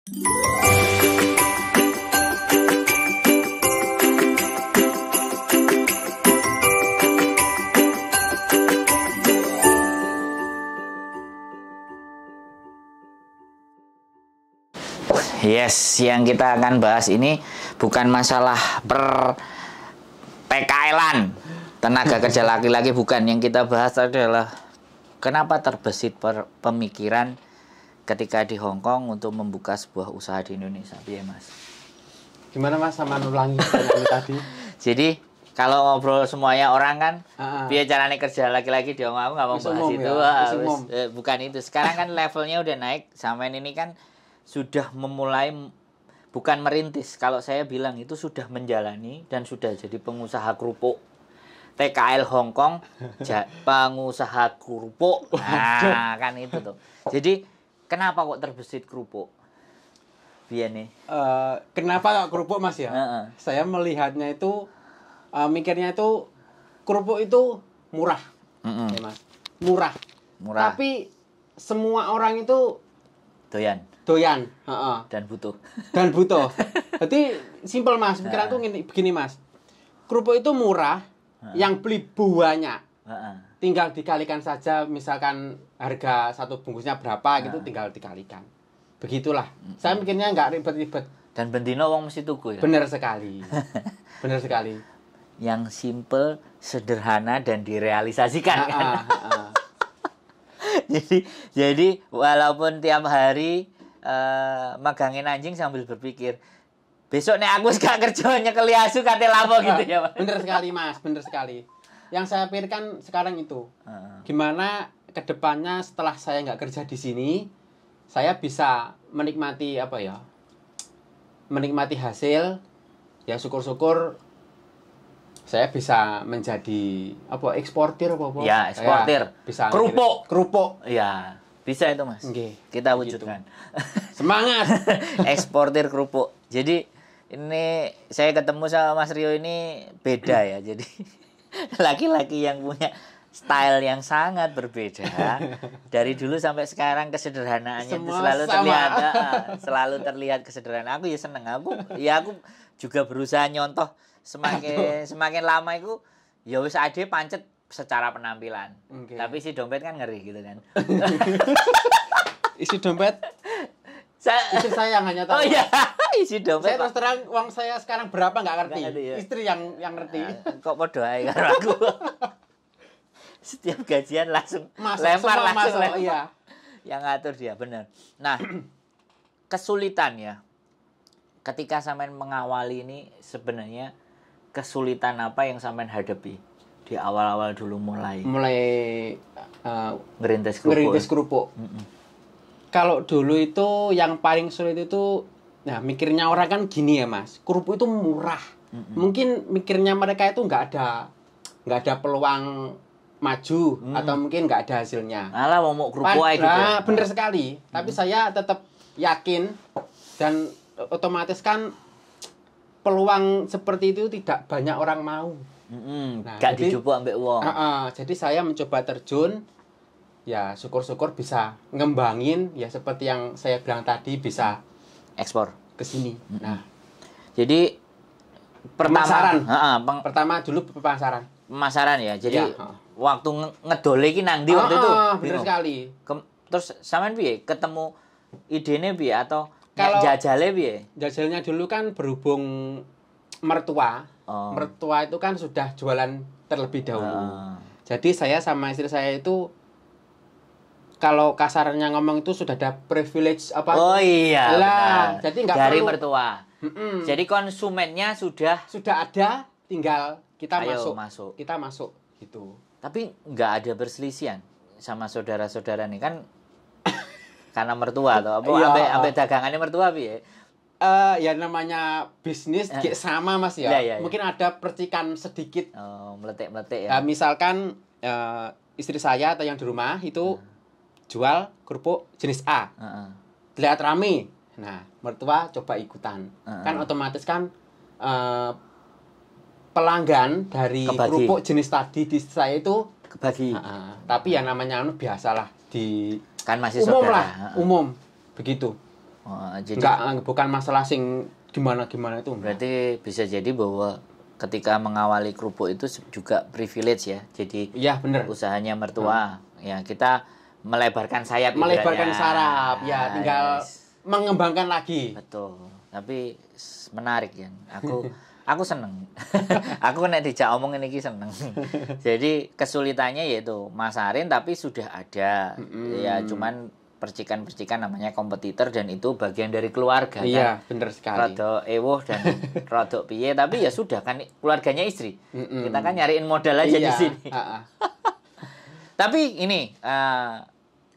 Yes, yang kita akan bahas ini bukan masalah PKL-an tenaga kerja laki-laki, bukan. Yang kita bahas adalah kenapa terbesit pemikiran ketika di Hong Kong untuk membuka sebuah usaha di Indonesia. Iya, Mas. Gimana Mas, sama ulangi pertanyaan tadi? Jadi kalau ngobrol semuanya orang kan, biar caranya kerja laki-laki di Hong Kong, nggak mau bahas itu. Bukan itu. Sekarang kan levelnya udah naik. Sampean ini kan sudah memulai, bukan merintis. Kalau saya bilang itu sudah menjalani dan sudah jadi pengusaha kerupuk. TKL Hong Kong, pengusaha kerupuk. Nah, kan itu tuh. Jadi kenapa kok terbesit kerupuk? Biar nih. Kenapa kok kerupuk, Mas ya? Saya melihatnya itu, mikirnya itu kerupuk itu murah, ya, Mas. Murah. Tapi semua orang itu doyan. Dan butuh. Berarti simpel, Mas. Pikiran tuh begini, Mas. Kerupuk itu murah, yang beli banyak. Tinggal dikalikan saja, misalkan harga satu bungkusnya berapa gitu, tinggal dikalikan. Begitulah. Saya mikirnya nggak ribet-ribet. Dan bendino wong mesti tuku ya. Benar sekali. Benar sekali. Yang simple, sederhana dan direalisasikan kan. Jadi walaupun tiap hari megangin anjing sambil berpikir, besok nek aku gak kerja nyekel asu kate lapo gitu ya, Pak. Bener sekali, Mas, bener sekali. Yang saya pikirkan sekarang itu, gimana kedepannya setelah saya nggak kerja di sini, saya bisa menikmati menikmati hasil, ya syukur-syukur saya bisa menjadi eksportir apa? Ya, eksportir. Ya, bisa kerupuk. Ya. Bisa itu, Mas. Okay, kita wujudkan. Semangat. Eksportir kerupuk. Jadi ini saya ketemu sama Mas Rio ini beda ya. Jadi laki-laki yang punya style yang sangat berbeda. Dari dulu sampai sekarang kesederhanaannya itu selalu terlihat kesederhanaan. Aku ya seneng. Aku juga berusaha nyontoh semakin lama itu ya wis ade pancet secara penampilan. Tapi isi dompet kan ngeri gitu kan. Isi dompet? Istri saya yang hanya tahu. Oh iya, isi dompet. Saya terus terang uang saya sekarang berapa nggak ngerti. Ya? Istri yang ngerti. Kok podo ae karo aku. Setiap gajian langsung lempar. Iya. Yang ngatur dia, benar. Nah, kesulitan ya. Ketika sampean mengawali ini sebenarnya kesulitan apa yang sampean hadapi? Di awal-awal dulu mulai ngerintis kerupuk. Kalau dulu itu yang paling sulit itu, nah mikirnya orang kan gini ya, Mas, kerupuk itu murah. Mungkin mikirnya mereka itu nggak ada peluang maju atau mungkin nggak ada hasilnya. Alah mau kerupuk aja gitu. Bener sekali. Tapi saya tetap yakin dan otomatis kan peluang seperti itu tidak banyak orang mau. Gak dijupuk ambek wong. Jadi saya mencoba terjun, ya syukur-syukur bisa ngembangin, ya seperti yang saya bilang tadi, bisa ekspor ke sini. Nah, jadi pertama dulu pemasaran ya. Jadi waktu ngedole iki nang ndi waktu itu? Benar sekali. Terus sampean piye ketemu idene piye atau jajale piye? Jajalnya dulu kan berhubung mertua. Mertua itu kan sudah jualan terlebih dahulu. Jadi saya sama istri saya itu, kalau kasarnya ngomong itu sudah ada privilege apa? Oh iya, benar. Jadi nggak dari perlu mertua. Jadi konsumennya sudah ada, tinggal kita masuk. Kita masuk gitu. Tapi nggak ada perselisihan sama saudara-saudara nih kan? Karena mertua atau apa? Ambil dagangannya mertua piye? Ya namanya bisnis sama, Mas ya. Mungkin ada percikan sedikit. Meletik-meletik ya. Misalkan istri saya atau yang di rumah itu jual kerupuk jenis A. Lihat rame. Nah, mertua coba ikutan. Kan otomatis kan pelanggan dari kerupuk jenis tadi di saya itu kebagi. Tapi yang namanya biasalah di kan masih umum saudara. Umum begitu. Jadi bukan masalah sing gimana-gimana itu. Berarti bisa jadi bahwa ketika mengawali kerupuk itu juga privilege ya. Jadi iya benar. Usahanya mertua. Ya, kita melebarkan sayap sayap. Ya, tinggal mengembangkan lagi. Betul. Tapi menarik ya. Aku seneng. Aku nek dijak omong ini seneng. Jadi kesulitannya yaitu masarin tapi sudah ada. Ya cuman percikan-percikan namanya kompetitor dan itu bagian dari keluarga. Iya, kan? Bener sekali. Rodok ewoh dan rodok piye tapi ya sudah kan keluarganya istri. Kita kan nyariin modal aja di sini. Tapi ini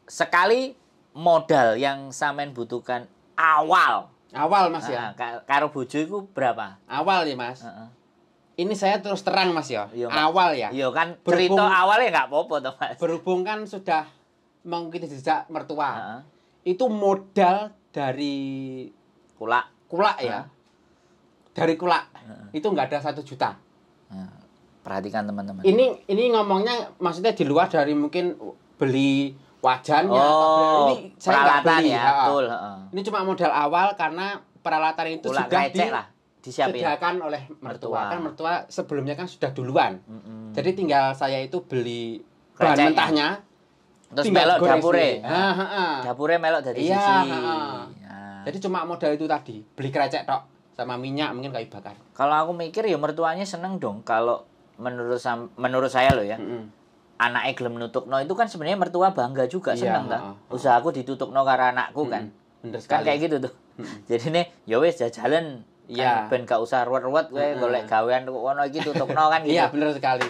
sekali modal yang sampean butuhkan awal Mas ya. Karo bojo iku berapa? Awal ya Mas. Ini saya terus terang Mas ya. Awal ya. Iya kan cerita awalnya nggak apa-apa toh Mas. Berhubung kan sudah mengikuti jejak mertua. Itu modal dari kulak ya. Dari kulak. Itu nggak ada 1 juta. Perhatikan teman-teman. Ini ngomongnya maksudnya di luar dari mungkin beli wajannya ini saya peralatan beli, ya, betul. Ini cuma modal awal karena peralatan itu kulak sudah disediakan oleh mertua. Kan mertua sebelumnya kan sudah duluan. Jadi tinggal saya itu beli bahan mentahnya. Terus melok dapure. Dapure melok dari sisi. Jadi cuma modal itu tadi, beli krecek tok sama minyak mungkin kayu bakar. Kalau aku mikir ya mertuanya seneng dong kalau menurut saya loh ya. Anaknya gelem nutukno itu kan sebenarnya mertua bangga juga seneng kan. Usahaku ditutukno karo anakku kan. Bener sekali. Kan kayak gitu tuh. Jadi nih ya wis jajalan kan ben gak usah ruwet-ruwet kowe golek gawean kono iki tutukno kan gitu. Iya bener sekali.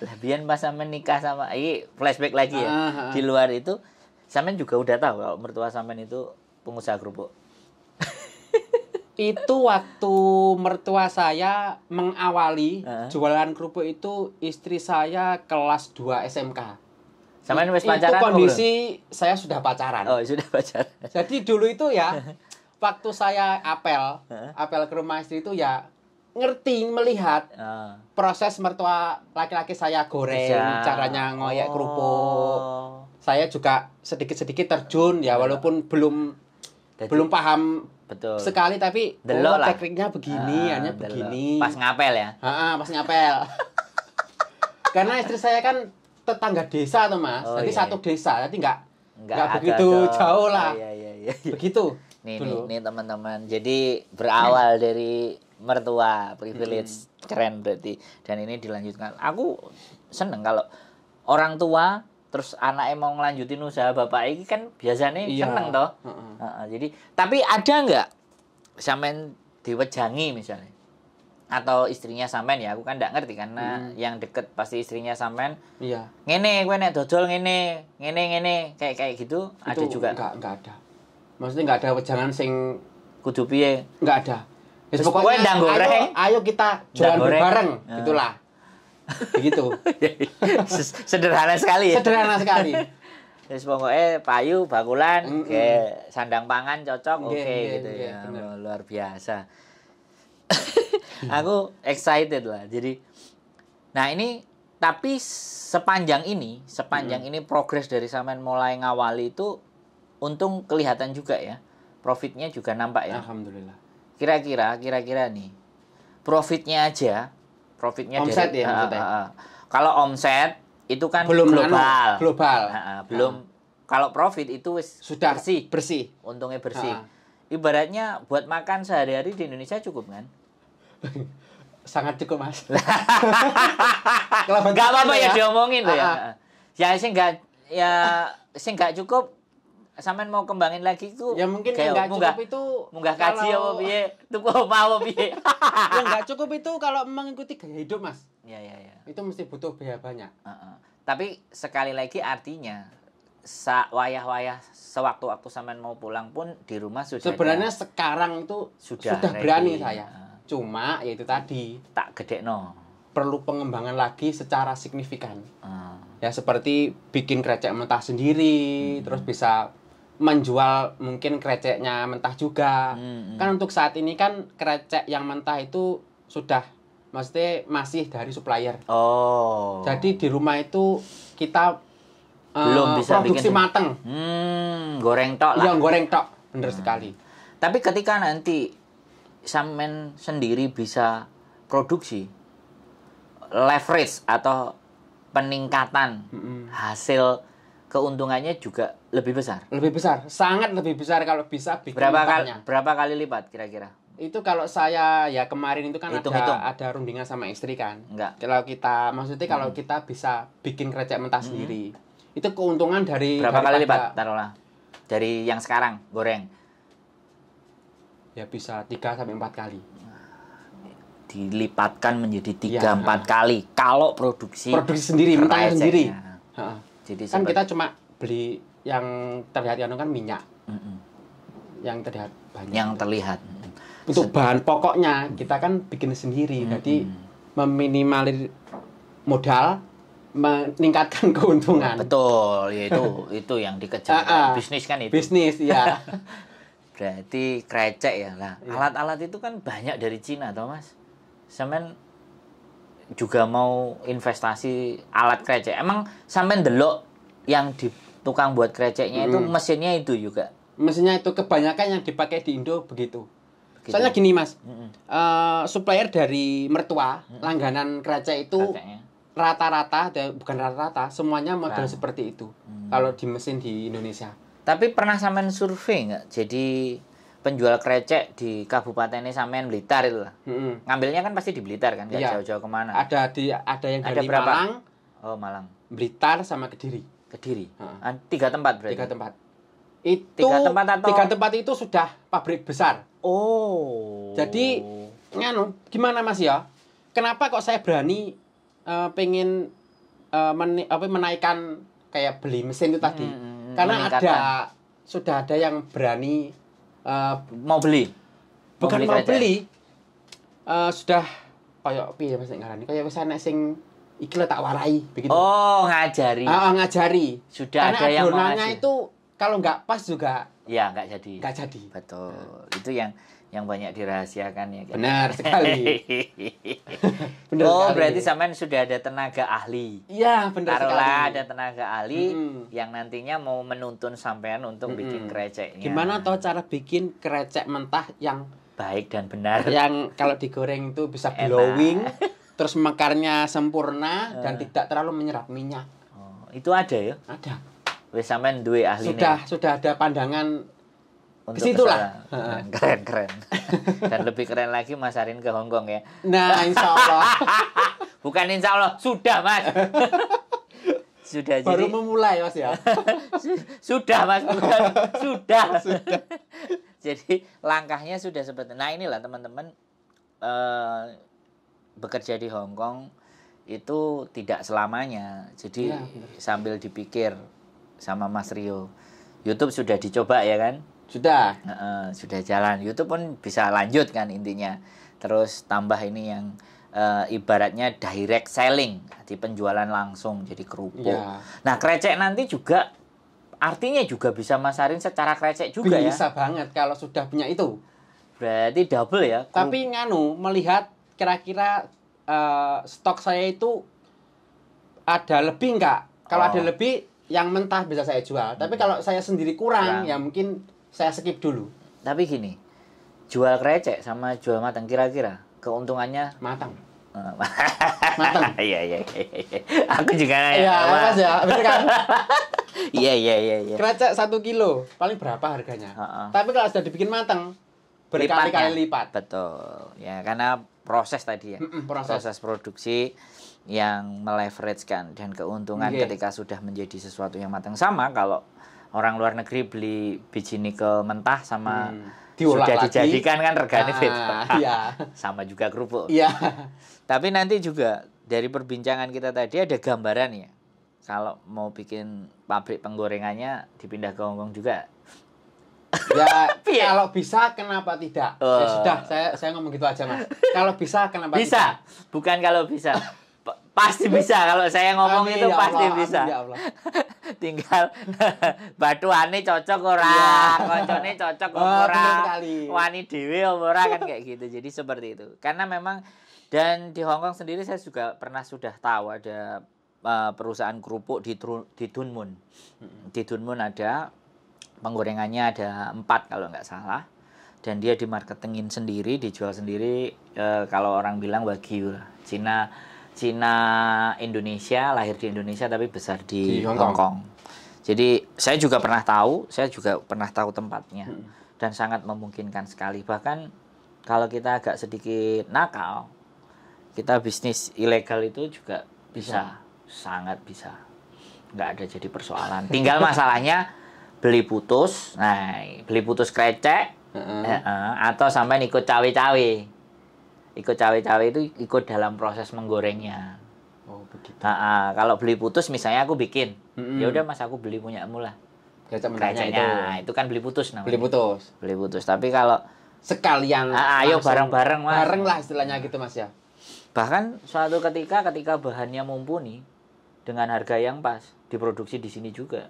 Lah biyen pas sampean nikah sama ini flashback lagi ya. Di luar itu sampean juga udah tahu kalau mertua sampean itu pengusaha kerupuk. Itu waktu mertua saya mengawali jualan kerupuk itu istri saya kelas 2 SMK. Sampean wis pacaran? Itu kondisi saya sudah pacaran. Oh, sudah pacaran. Jadi dulu itu ya waktu saya apel ke rumah istri itu ya ngerti melihat proses mertua laki-laki saya goreng, caranya ngoyak kerupuk. Saya juga sedikit-sedikit terjun ya walaupun belum paham sekali tapi tekniknya begini, hanya begini. Pas ngapel ya? Pas ngapel. Karena istri saya kan tetangga desa tuh Mas. Jadi satu desa, jadi nggak begitu jauh lah. Iya. Begitu. Nih teman-teman. Jadi berawal dari mertua privilege keren berarti dan ini dilanjutkan. Aku seneng kalau orang tua terus anaknya mau ngelanjutin usaha bapak ini kan biasanya seneng toh. Jadi tapi ada nggak sampean diwejangi misalnya atau istrinya sampean ya aku kan nggak ngerti karena yang deket pasti istrinya sampean. Iya. Ngene kowe nek dodol ngene kayak gitu itu ada juga. Enggak ada. Maksudnya nggak ada wejangan sing kudu piye? Nggak ada. Ya, pokoknya ayo kita jualan bareng gitulah. Begitu. Sederhana sekali ya. Sederhana sekali. Terus pokoknya payu, bakulan, kayak sandang pangan cocok, oke gitu ya. Luar biasa. Aku excited lah. Jadi nah ini tapi sepanjang ini progres dari sampean mulai ngawali itu untung kelihatan juga ya. Profitnya juga nampak ya. Alhamdulillah. Kira-kira nih. Profitnya omset dari, ya maksudnya. Kalau omset itu kan belum global. Belum. Kalau profit itu sudah bersih. Untungnya bersih. Ibaratnya buat makan sehari-hari di Indonesia cukup kan? Sangat cukup, Mas. Enggak apa-apa ya diomongin tuh ya. Ya sing enggak cukup sampean mau kembangin lagi itu ya mungkin enggak cukup itu munggah kaji apa piye tuku apa piye ya enggak cukup itu kalau mengikuti gaya hidup Mas ya itu mesti butuh biaya banyak tapi sekali lagi artinya wayah-wayah sewaktu-waktu sampean mau pulang pun di rumah sudah sebenarnya sekarang itu sudah berani saya cuma ya itu tadi tak gedekno perlu pengembangan lagi secara signifikan ya seperti bikin krecek mentah sendiri terus bisa menjual mungkin kreceknya mentah juga. Kan untuk saat ini kan krecek yang mentah itu sudah maksudnya masih dari supplier. Jadi di rumah itu kita belum bisa produksi bikin mateng. Goreng tok lah. Iya, goreng tok. Benar sekali. Tapi ketika nanti sampean sendiri bisa produksi, leverage atau peningkatan hasil keuntungannya juga lebih besar. Lebih besar, sangat lebih besar kalau bisa bikin berapa kali lipat kira-kira? Itu kalau saya ya kemarin itu kan Hitung. ada rundingan sama istri kan. Enggak. Kalau kita bisa bikin krecek mentah sendiri, itu keuntungan dari berapa kali lipat taruhlah dari yang sekarang goreng? Ya bisa 3-4 kali. Dilipatkan menjadi 3-4 kali kalau produksi sendiri, mentah sendiri. Jadi kan kita cuma beli yang terlihat kan minyak. Yang terlihat banyak. Yang terlihat. Untuk bahan pokoknya kita kan bikin sendiri. Jadi meminimalir modal, meningkatkan keuntungan. Betul, ya itu yang dikejar. Bisnis kan itu. Bisnis, ya. Berarti krecek ya lah. Alat-alat itu kan banyak dari Cina, toh Mas. Sampean juga mau investasi alat krecek. Emang sampean delok yang di tukang buat kreceknya itu mesinnya itu juga. Mesinnya itu kebanyakan yang dipakai di Indo begitu. Soalnya gini Mas, supplier dari mertua, langganan krecek itu rata-rata, bukan rata-rata, semuanya model seperti itu. Kalau di mesin di Indonesia. Tapi pernah sampean survei nggak? Jadi penjual krecek di kabupatennya sampean Blitar itu lah. Ngambilnya kan pasti di Blitar kan, nggak jauh-jauh kemana. Ada yang dari Malang. Oh Malang. Blitar sama Kediri. 3 tempat berarti. 3 tempat. Itu 3 tempat itu sudah pabrik besar. Oh. Jadi gimana Mas ya? Kenapa kok saya berani pengen menaikkan kayak beli mesin itu tadi? Karena sudah ada yang berani mau beli. Bukan mau beli. Sudah kayak piye Mas ngarani? Kayak wis ana sing iki tak warai begitu. Oh, ngajari. Ngajari. Sudah karena ada yang mau adonannya itu kalau nggak pas juga ya nggak jadi. Betul. Itu yang banyak dirahasiakan ya. Benar sekali. Berarti sampean sudah ada tenaga ahli. Iya, benar sekali. Taruhlah ada tenaga ahli yang nantinya mau menuntun sampean untuk bikin kreceknya. Gimana toh cara bikin krecek mentah yang baik dan benar. Yang kalau digoreng itu bisa glowing, terus mekarnya sempurna dan tidak terlalu menyerap minyak. Oh, itu ada ya? Ada. Wis sampean duwe ahli sudah ada pandangan untuk kesitulah. Keren. Dan lebih keren lagi masarin ke Hongkong ya. Nah, insya Allah. Bukan insya Allah, sudah Mas. Sudah baru memulai Mas ya. Sudah Mas, bukan sudah. Jadi langkahnya sudah seperti. Nah inilah teman-teman bekerja di Hongkong itu tidak selamanya. Jadi sambil dipikir sama Mas Rio, YouTube sudah dicoba ya kan? Sudah. Sudah jalan. YouTube pun bisa lanjut kan intinya. Terus tambah ini yang ibaratnya direct selling, di penjualan langsung jadi kerupuk. Ya. Nah krecek nanti juga artinya juga bisa masarin secara krecek juga bisa ya. Bisa banget kalau sudah punya itu. Berarti double ya. Tapi melihat kira-kira stok saya itu ada lebih enggak? Kalau ada lebih yang mentah bisa saya jual. Tapi kalau saya sendiri kurang, ya mungkin saya skip dulu. Tapi gini, jual krecek sama jual matang kira-kira keuntungannya matang. Matang. Iya. Aku juga nanya. Iya, Mas ya, benar kan? Iya. Krecek 1 kilo, paling berapa harganya? Tapi kalau sudah dibikin matang, berkali-kali lipat. Betul. Ya, karena proses tadi ya. Proses produksi yang meleverage-kan dan keuntungan ketika sudah menjadi sesuatu yang matang. Sama kalau orang luar negeri beli biji nikel mentah sama sudah dijadikan kan regane beda. Iya. Sama juga kerupuk. Iya. Tapi nanti juga dari perbincangan kita tadi ada gambaran ya. Kalau mau bikin pabrik penggorengannya dipindah ke Hongkong juga. Ya, kalau bisa kenapa tidak? Ya sudah, saya ngomong gitu aja, Mas. Kalau bisa kenapa bisa. tidak? Bukan kalau bisa. Pasti bisa kalau saya ngomong itu ya pasti Allah, bisa. Ya Allah. Tinggal batuane cocok ora, koncone cocok ora, wani dhewe ora kan kayak gitu. Jadi seperti itu. Karena memang dan di Hongkong sendiri saya juga sudah tahu ada perusahaan kerupuk di Dunmun. Di Dunmun ada penggorengannya ada 4 kalau nggak salah. Dan dia dimarketingin sendiri, dijual sendiri, kalau orang bilang Wagyu lah. Cina Indonesia, lahir di Indonesia tapi besar di Hong Kong. Jadi saya juga pernah tahu tempatnya. Dan sangat memungkinkan sekali. Bahkan kalau kita agak sedikit nakal, kita bisnis ilegal itu juga bisa. Sangat bisa. Nggak ada jadi persoalan. Tinggal masalahnya beli putus krecek, atau sampai ikut cawe-cawe. Ikut cawe-cawe itu ikut dalam proses menggorengnya. Oh, begitu. Kalau beli putus misalnya aku bikin, ya udah Mas aku beli punyamu lah. Kreceknya itu kan beli putus namanya. Beli putus. Tapi kalau sekalian ayo bareng-bareng Mas. Bareng lah istilahnya gitu Mas ya. Bahkan suatu ketika bahannya mumpuni dengan harga yang pas, diproduksi di sini juga.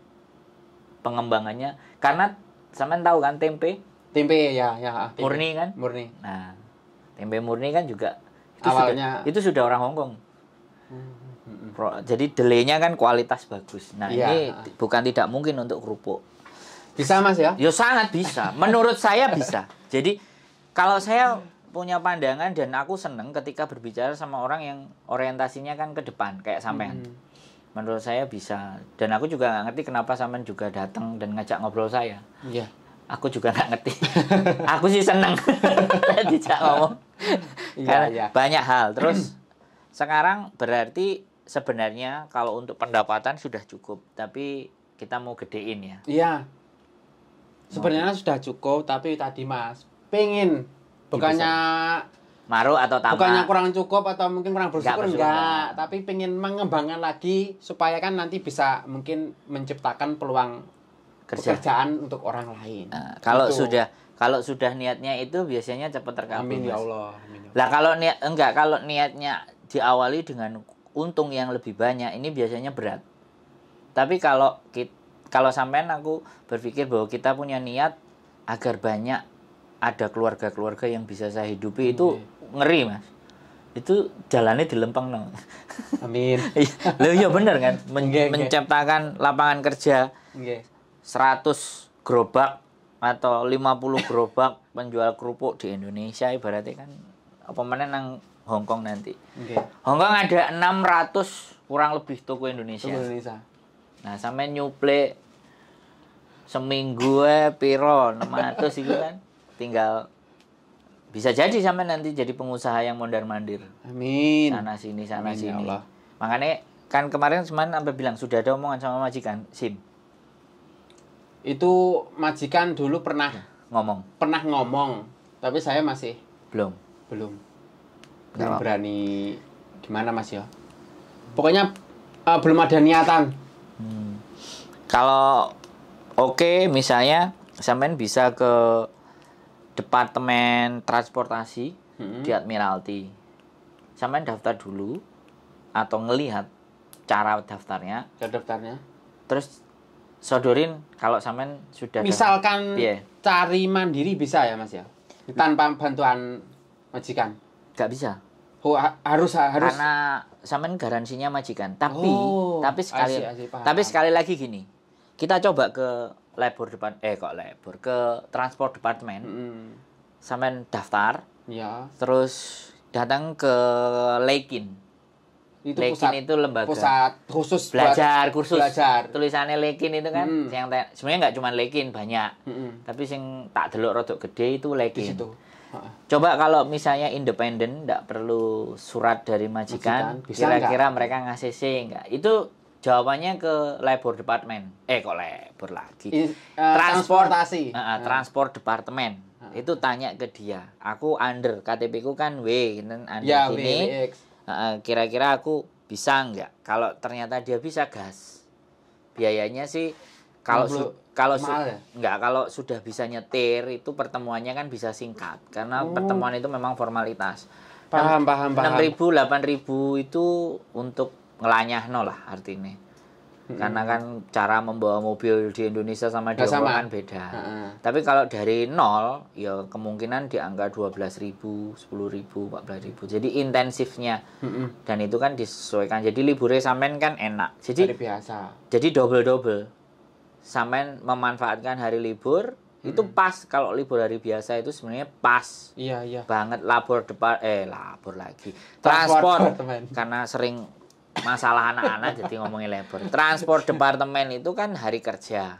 Pengembangannya karena sampean tahu kan tempe ya. Tempe. Murni kan? Murni. Nah, tempe murni kan juga itu sudah orang Hong Kong. Jadi delaynya kan kualitas bagus. Nah, ini bukan tidak mungkin untuk kerupuk. Bisa Mas ya? Ya sangat bisa. Menurut saya bisa. Jadi kalau saya punya pandangan dan aku seneng ketika berbicara sama orang yang orientasinya kan ke depan kayak sampean. Menurut saya bisa. Dan aku juga nggak ngerti kenapa sampean juga datang dan ngajak ngobrol saya. Iya. Aku juga nggak ngerti. Aku sih seneng dijak ngomong. Karena banyak hal. Terus sekarang berarti sebenarnya kalau untuk pendapatan sudah cukup, tapi kita mau gedein ya. Iya. Sebenarnya sudah cukup, tapi tadi Mas pengen bukannya maruh atau tambah. Bukannya kurang cukup atau mungkin kurang bersyukur enggak, tapi pengen mengembangkan lagi supaya kan nanti bisa mungkin menciptakan peluang pekerjaan untuk orang lain. Nah, kalau sudah niatnya itu biasanya cepat terkabul. Amin ya Allah. Lah kalau niatnya diawali dengan untung yang lebih banyak, ini biasanya berat. Tapi kalau sampean aku berpikir bahwa kita punya niat agar banyak ada keluarga-keluarga yang bisa saya hidupi, itu ngeri Mas. Itu jalannya dilempeng no. Amin. Loh iya bener kan, menciptakan lapangan kerja. 100 gerobak atau 50 gerobak penjual kerupuk di Indonesia ibaratnya kan apa mana nang Hong Kong nanti. Hong Kong ada 600 kurang lebih toko Indonesia. Nah, sampai nyuplek seminggu piro 600 itu kan tinggal bisa jadi sampai nanti jadi pengusaha yang mondar-mandir. Amin. Sana sini. Ya Allah. Makanya kan kemarin sampai bilang sudah ada omongan sama majikan SIM. Itu majikan dulu pernah ngomong, tapi saya masih belum berani gimana Mas ya. Pokoknya belum ada niatan. Kalau misalnya sampean bisa ke Departemen Transportasi di Admiralty. Sampean daftar dulu atau ngelihat cara daftarnya. Terus sodorin kalau sampean sudah misalkan cari mandiri bisa ya Mas ya, tanpa bantuan majikan. Gak bisa. Harus karena sampean garansinya majikan. Tapi sekali lagi gini, kita coba ke ke transport department. Sampean daftar terus datang ke Lekin. Itu Lekin itu lembaga pusat khusus kursus belajar. Tulisannya Lekin itu kan yang sebenarnya nggak cuma Lekin banyak. Tapi yang tak delok rodok gede itu Lekin. Coba kalau misalnya independen nggak perlu surat dari majikan kira-kira mereka ngasih enggak? Itu jawabannya ke labor department. Kok labor lagi? Transportasi. Transport department. Itu tanya ke dia. Aku under KTP ku kan W, under sini. Kira-kira aku bisa enggak? Kalau ternyata dia bisa, gas. Biayanya sih kalau sudah bisa nyetir itu pertemuannya kan bisa singkat karena pertemuan itu memang formalitas. Paham. 6.000 8.000 itu untuk ngelanyahno lah artinya. Karena kan cara membawa mobil di Indonesia sama di Hong Kong kan beda. Tapi kalau dari nol ya kemungkinan di angka 12.000, 10.000, 14.000. Jadi intensifnya dan itu kan disesuaikan. Jadi liburnya sampean kan enak. Jadi biasa. Jadi double. sampean memanfaatkan hari libur itu pas. Kalau libur hari biasa itu sebenarnya pas. Iya. Banget labor lagi. Transport karena sering masalah anak-anak jadi ngomongin labor. Transport departemen itu kan hari kerja.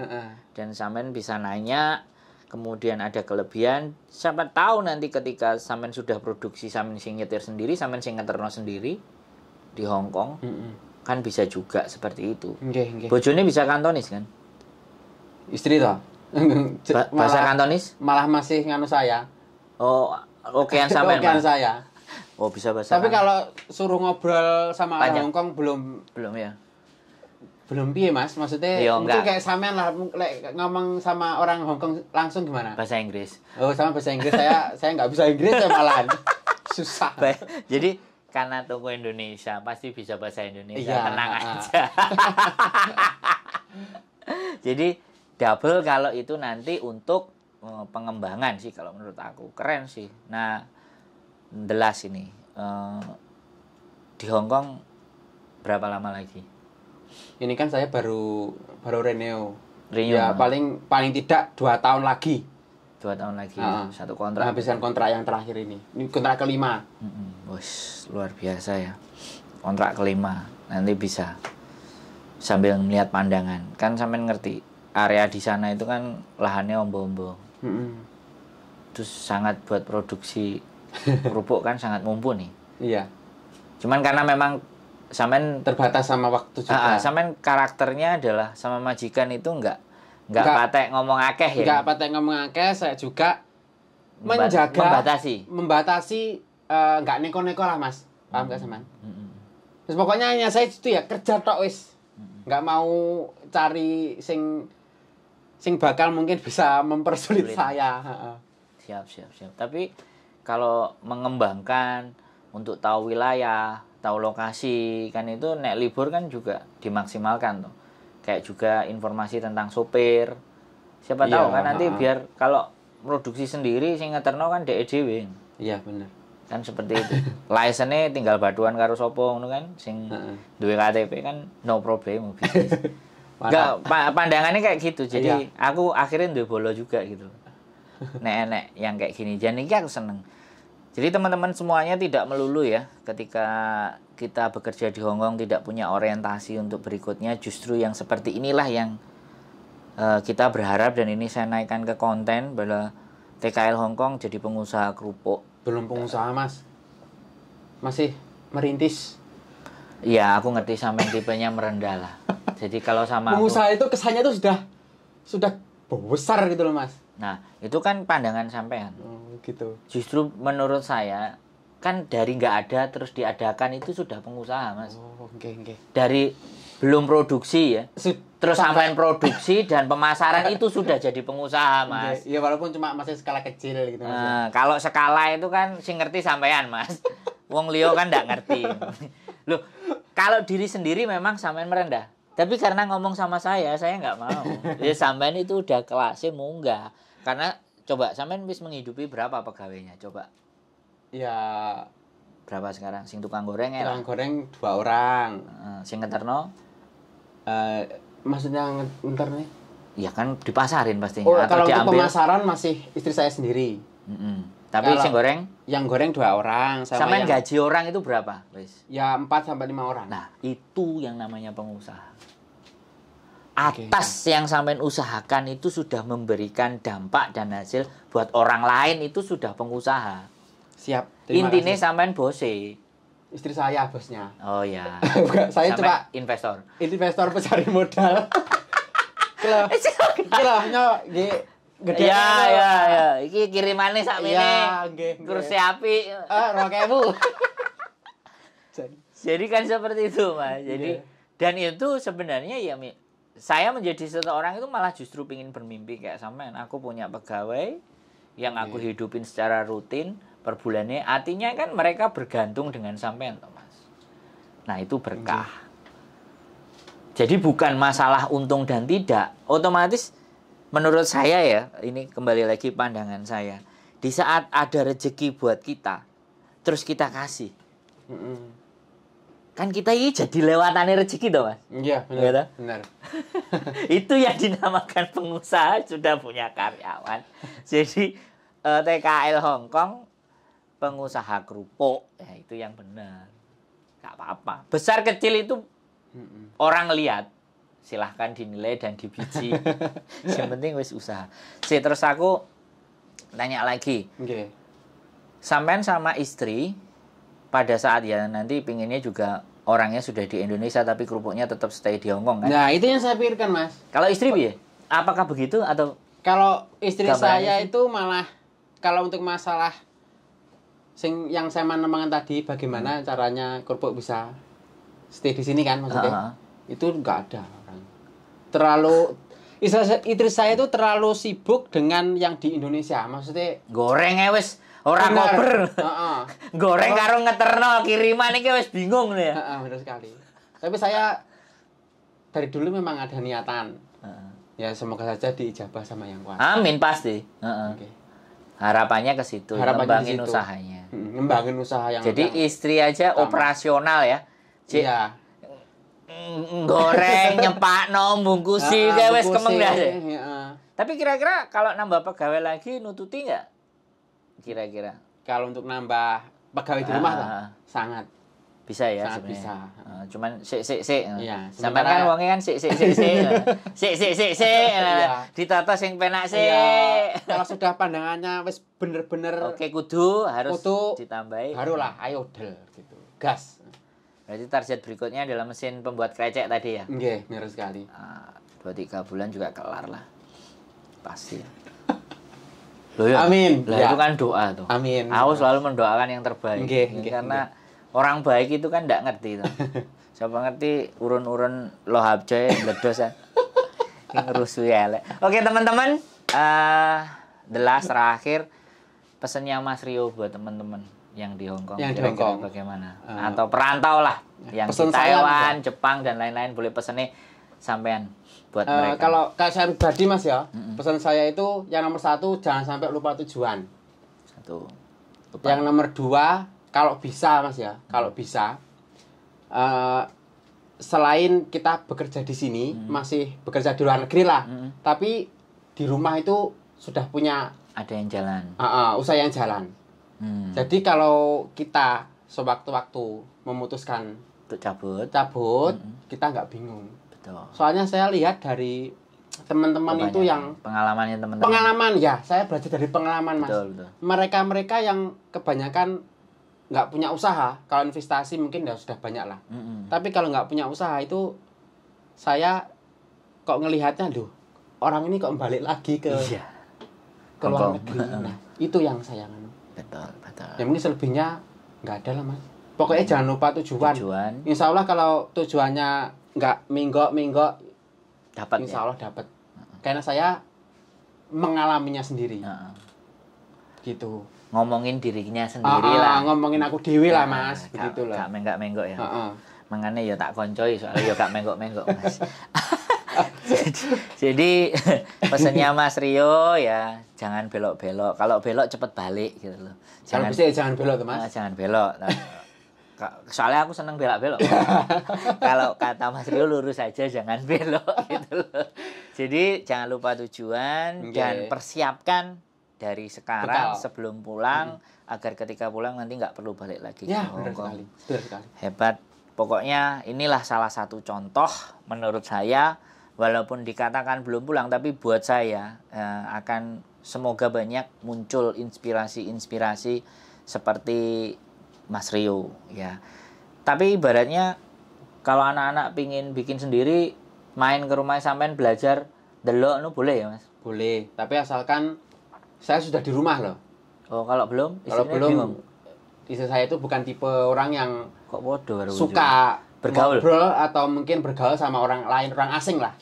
Dan sampean bisa nanya, kemudian ada kelebihan, siapa tahu nanti ketika sampean sudah produksi, sampean sing nyetir sendiri, sampean sing ngeterno sendiri di Hong Kong. Kan bisa juga seperti itu. Bojone bisa kantonis kan? Istri toh? Bahasa kantonis? Malah masih nganu saya. Oh, okean sampean. Okean saya. Oh, bisa bahasa. Tapi kalau suruh ngobrol sama orang Hong Kong belum ya. Belum piye Mas? Maksudnya mungkin kayak sampean lah ngomong sama orang Hong Kong langsung gimana? Bahasa Inggris. Oh, sama bahasa Inggris. saya nggak bisa Inggris saya malahan. Susah. Jadi karena toko Indonesia pasti bisa bahasa Indonesia. Iya, tenang aja. Jadi double kalau itu nanti untuk pengembangan sih kalau menurut aku. Keren sih. Nah, jelas ini di Hong Kong berapa lama lagi? Ini kan saya baru renew. Ya paling tidak 2 tahun lagi. 2 tahun lagi. Satu kontrak. Menghabiskan kontrak yang terakhir ini. Ini kontrak kelima. Wes, luar biasa ya. Kontrak kelima. Nanti bisa sambil melihat pandangan. Kan sampean ngerti area di sana itu kan lahannya ombo-ombo. Terus sangat buat produksi kerupuk kan sangat mumpuni. Iya. Cuman karena memang sampean terbatas sama waktu juga. Sampean karakternya adalah sama majikan itu enggak patek ngomong akeh ya. Enggak patek ngomong akeh, saya juga membatasi enggak neko-neko lah Mas. Paham enggak sampean? Terus pokoknya hanya saya itu ya kerja tok wis. Enggak mau cari sing bakal mungkin bisa mempersulit saya. Siap. Tapi kalau mengembangkan untuk tahu wilayah, tahu lokasi, kan itu nek libur kan juga dimaksimalkan tuh. Kayak juga informasi tentang sopir. Siapa tahu kan nanti biar kalau produksi sendiri sing ngeterno kan dhewe. Iya, bener. Kan seperti itu. License-nya tinggal baduan karo sapa ngono kan, sing duwe KTP kan no problem bisnis. Enggak, pandangannya kayak gitu. Jadi aku akhirnya duwe bolo juga gitu. Nek yang kayak gini. Jadi aku seneng. Jadi teman-teman semuanya tidak melulu ya. Ketika kita bekerja di Hong Kong tidak punya orientasi untuk berikutnya. Justru yang seperti inilah yang kita berharap, dan ini saya naikkan ke konten bahwa TKL Hong Kong jadi pengusaha kerupuk. Belum pengusaha Mas. Masih merintis. Iya, aku ngerti sampai tipenya merendah lah. Jadi kalau sama pengusaha itu kesannya tuh sudah besar gitu loh Mas. Nah, itu kan pandangan sampean. Gitu. Justru menurut saya kan dari nggak ada terus diadakan itu sudah pengusaha Mas. Oke. Dari belum produksi ya. Terus sampean produksi dan pemasaran itu sudah jadi pengusaha Mas. Iya, walaupun cuma masih skala kecil gitu Mas. Kalau skala itu kan sing ngerti sampean Mas. Wong liya kan nggak ngerti. Loh, kalau diri sendiri memang sampean merendah. Tapi karena ngomong sama saya nggak mau. Jadi sampean itu udah kelasnya munggah. Karena coba sampean bisa menghidupi berapa pegawainya? Coba. Ya, berapa sekarang? Sing tukang goreng ya? Tukang goreng 2 orang. Sing ngeterno? Maksudnya ngeterno? Ya kan dipasarin pastinya. Oh, kalau untuk pemasaran masih istri saya sendiri. Tapi sing goreng? Yang goreng 2 orang. Sampean gaji orang itu berapa? Wis. Ya 4-5 orang. Nah, itu yang namanya pengusaha. Atas yang sampean usahakan itu sudah memberikan dampak dan hasil buat orang lain, itu sudah pengusaha. Siap. Intinya sampean bose. Istri saya bosnya. Oh ya. Saya cuma investor. Investor pencari modal. Kilo gede. Ya. Iki kirimane sakmene. Iya, nggih. Kursi api. 2000. Jadi kan seperti itu, Mas. Jadi dan itu sebenarnya ya saya menjadi seseorang itu malah justru pingin bermimpi kayak sampean. Aku punya pegawai yang aku hidupin secara rutin per bulannya. Artinya kan mereka bergantung dengan sampean, Mas. Nah, itu berkah. Jadi bukan masalah untung dan tidak. Otomatis menurut saya ya, ini kembali lagi pandangan saya. Di saat ada rezeki buat kita, terus kita kasih. kan kita ini jadi lewatane rezeki toh, Mas. Iya, benar. Benar. Itu yang dinamakan pengusaha sudah punya karyawan. Jadi TKL Hongkong pengusaha kerupuk, ya itu yang benar. Gak apa-apa. Besar kecil itu orang lihat. Silahkan dinilai dan dibiji. Yang penting wis usaha. Terus aku tanya lagi. Okay. Sampean sama istri pada saat ya nanti pinginnya juga orangnya sudah di Indonesia tapi kerupuknya tetap stay di Hongkong kan? Nah, itu yang saya pikirkan, Mas. Kalau istri piye? Apakah begitu atau kalau istri saya itu malah kalau untuk masalah yang saya menemukan tadi bagaimana caranya kerupuk bisa stay di sini kan maksudnya. Itu enggak ada orang. Terlalu istri saya itu terlalu sibuk dengan yang di Indonesia. Maksudnya gorengnya wis ora kober. Goreng karo ngeterno kiriman iki wis bingung lho ya. Benar sekali. Tapi saya dari dulu memang ada niatan. Ya semoga saja diijabah sama yang kuasa. Amin pasti. Okay. Harapannya ke situ, ngembangin usahanya. Ngembangin usaha yang jadi istri aja utama. Operasional ya. Iya. Goreng, nyepakno, bungkusi kayak wis kemeng dah. Tapi kira-kira kalau nambah pegawai lagi nututi enggak? Kira-kira kalau untuk nambah pegawai di rumah sangat bisa ya sangat sebenarnya. Bisa. Cuman iya, sampai kan wonge kan sik ditata sing penak sik. Iya. Kalau sudah pandangannya wis bener-bener oke kudu harus ditambahi. Barulah ayo del gitu. Gas. Berarti target berikutnya adalah mesin pembuat krecek tadi ya. Nggih, benar sekali. 2-3 bulan juga kelar lah. Pasti. Loh ya? Amin. Lah itu kan doa tuh. Amin. Aku selalu mendoakan yang terbaik. Karena orang baik itu kan enggak ngerti itu. Siapa ngerti urun-urun lohab coy meledos kan. Ngerusuh ya. Oke, teman-teman, the last terakhir pesannya Mas Rio buat teman-teman yang di Hongkong. Yang di Hongkong bagaimana? Atau perantau lah yang di Taiwan, Jepang dan lain-lain boleh pesannya sampean buat mereka. Kalau saya pribadi Mas ya, pesan saya itu yang nomor 1 jangan sampai lupa tujuan. Yang nomor 2 kalau bisa Mas ya, kalau bisa selain kita bekerja di sini, masih bekerja di luar negeri lah, tapi di rumah itu sudah punya ada yang jalan. Usaha yang jalan. Jadi kalau kita sewaktu-waktu memutuskan untuk cabut, kita nggak bingung. Betul. Soalnya saya lihat dari teman-teman itu yang pengalamannya teman-teman. Pengalaman ya, saya belajar dari pengalaman Mas. Betul. Mereka yang kebanyakan nggak punya usaha, kalau investasi mungkin ya sudah banyak lah. Tapi kalau nggak punya usaha itu saya kok ngelihatnya orang ini kok balik lagi ke luar negeri. Nah, itu yang saya Betul. Ya mungkin selebihnya nggak ada lah Mas. Pokoknya jangan lupa tujuan. Insya Allah kalau tujuannya nggak minggok dapat. Insya Allah dapat. Karena saya mengalaminya sendiri. Gitu. Ngomongin dirinya sendiri lah. Ngomongin aku dewi lah Mas. Begitu lah. Gak menggok ya. Mangane ya tak koncoi soalnya ya gak menggok Mas. Jadi pesannya Mas Rio ya jangan belok-belok. Kalau belok cepet balik gitu loh. Jangan belok tuh Mas. Jangan belok. Soalnya aku seneng belok-belok. Kalau kata Mas Rio lurus aja jangan belok gitu loh. Jadi jangan lupa tujuan dan persiapkan dari sekarang sebelum pulang agar ketika pulang nanti nggak perlu balik lagi ke Hongkong. Benar sekali. Hebat. Pokoknya inilah salah satu contoh menurut saya walaupun dikatakan belum pulang tapi buat saya akan semoga banyak muncul inspirasi seperti Mas Rio ya. Tapi ibaratnya kalau anak-anak pingin bikin sendiri main ke rumah sampean belajar delok boleh ya Mas? Boleh, tapi asalkan saya sudah di rumah loh. Oh, kalau belum bingung. Istri saya itu bukan tipe orang yang kok bodoh suka bergaul atau mungkin bergaul sama orang lain, orang asing lah.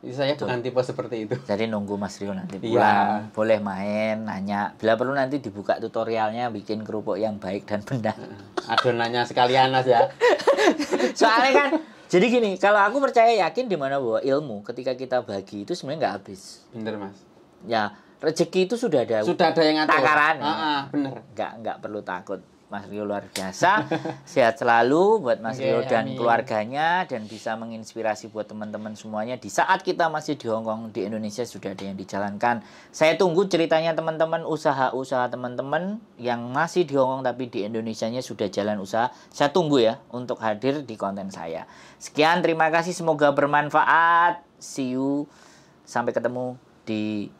Istri saya bukan tipe seperti itu. Jadi nunggu Mas Rio nanti pulang, boleh main, nanya. Bila perlu nanti dibuka tutorialnya bikin kerupuk yang baik dan benar. Adonannya sekalian Mas ya. Soalnya kan jadi gini, kalau aku percaya yakin di mana bahwa ilmu ketika kita bagi itu sebenarnya nggak habis. Bener Mas. Ya, rezeki itu sudah ada yang ngatur. Takaran. Bener. Nggak perlu takut. Mas Rio luar biasa. Sehat selalu buat Mas Rio dan keluarganya, dan bisa menginspirasi buat teman-teman semuanya. Di saat kita masih di Hong Kong, di Indonesia sudah ada yang dijalankan. Saya tunggu ceritanya teman-teman, usaha-usaha teman-teman yang masih di Hong Kong tapi di Indonesianya sudah jalan usaha. Saya tunggu ya untuk hadir di konten saya. Sekian, terima kasih, semoga bermanfaat. See you, sampai ketemu di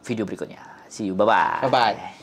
video berikutnya. See you, bye-bye. Bye-bye.